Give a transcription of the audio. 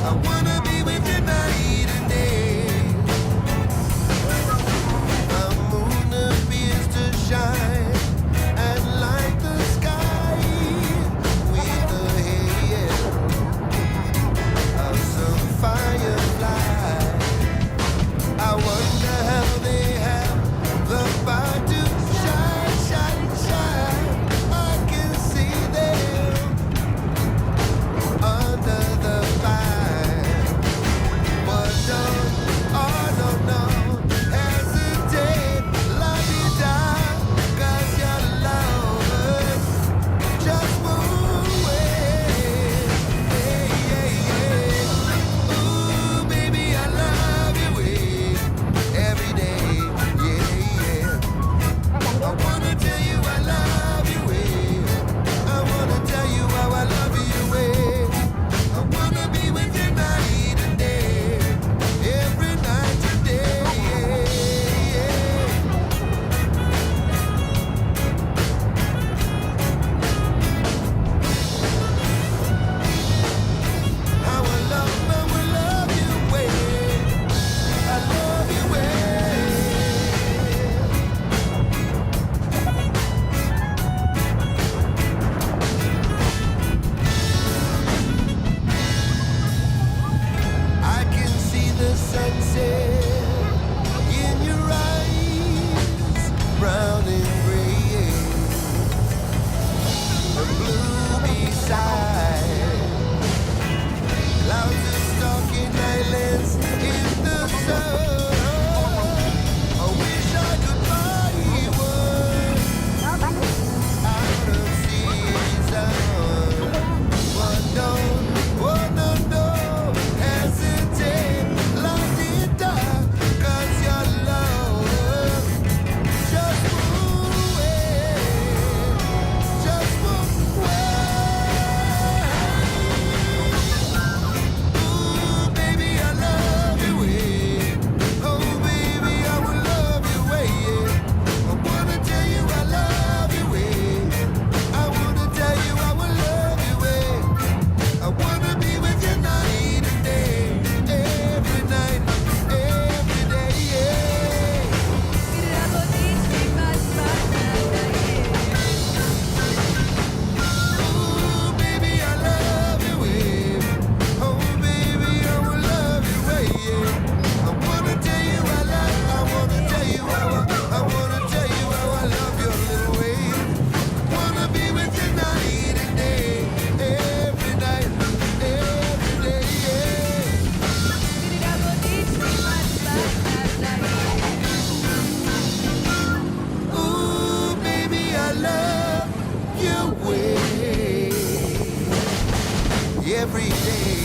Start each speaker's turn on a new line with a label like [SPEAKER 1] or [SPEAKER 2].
[SPEAKER 1] I wanna be with you night and day. The moon appears to shine and light the sky with the hail of some firefly. I wonder how they have the power to shine, shine, shine. I can see them under the fire. But don't, oh no, no, hesitate, love you down, 'cause your love just move away. Yeah, yeah, yeah. Ooh, baby, I love you every day. Yeah, yeah. I wanna tell you I love you. I wanna tell you how I love you. I wanna be with you night and day, every night and day. Yeah, yeah. How I love you. I love you. I can see the sunset in your eyes, brown and gray, and blue beside. Clouds are stalking islands in the sun. I wish I could buy one out of season. But don't, oh no, no, hesitate, lost it dark, 'cause your love just move away, just move away. Ooh, baby, I love you, oh, baby, I will love you, I wanna tell you I love you, I wanna tell you I will love you, I wanna be with you night and day, every night, every day, yeah. Ooh, baby, I love you, oh, baby, I will love you, I wanna tell you I wanna tell you I wanna tell you how I love your little way. Wanna be with you night and day, every night, every day, yeah. Ooh, baby, I love your way every day.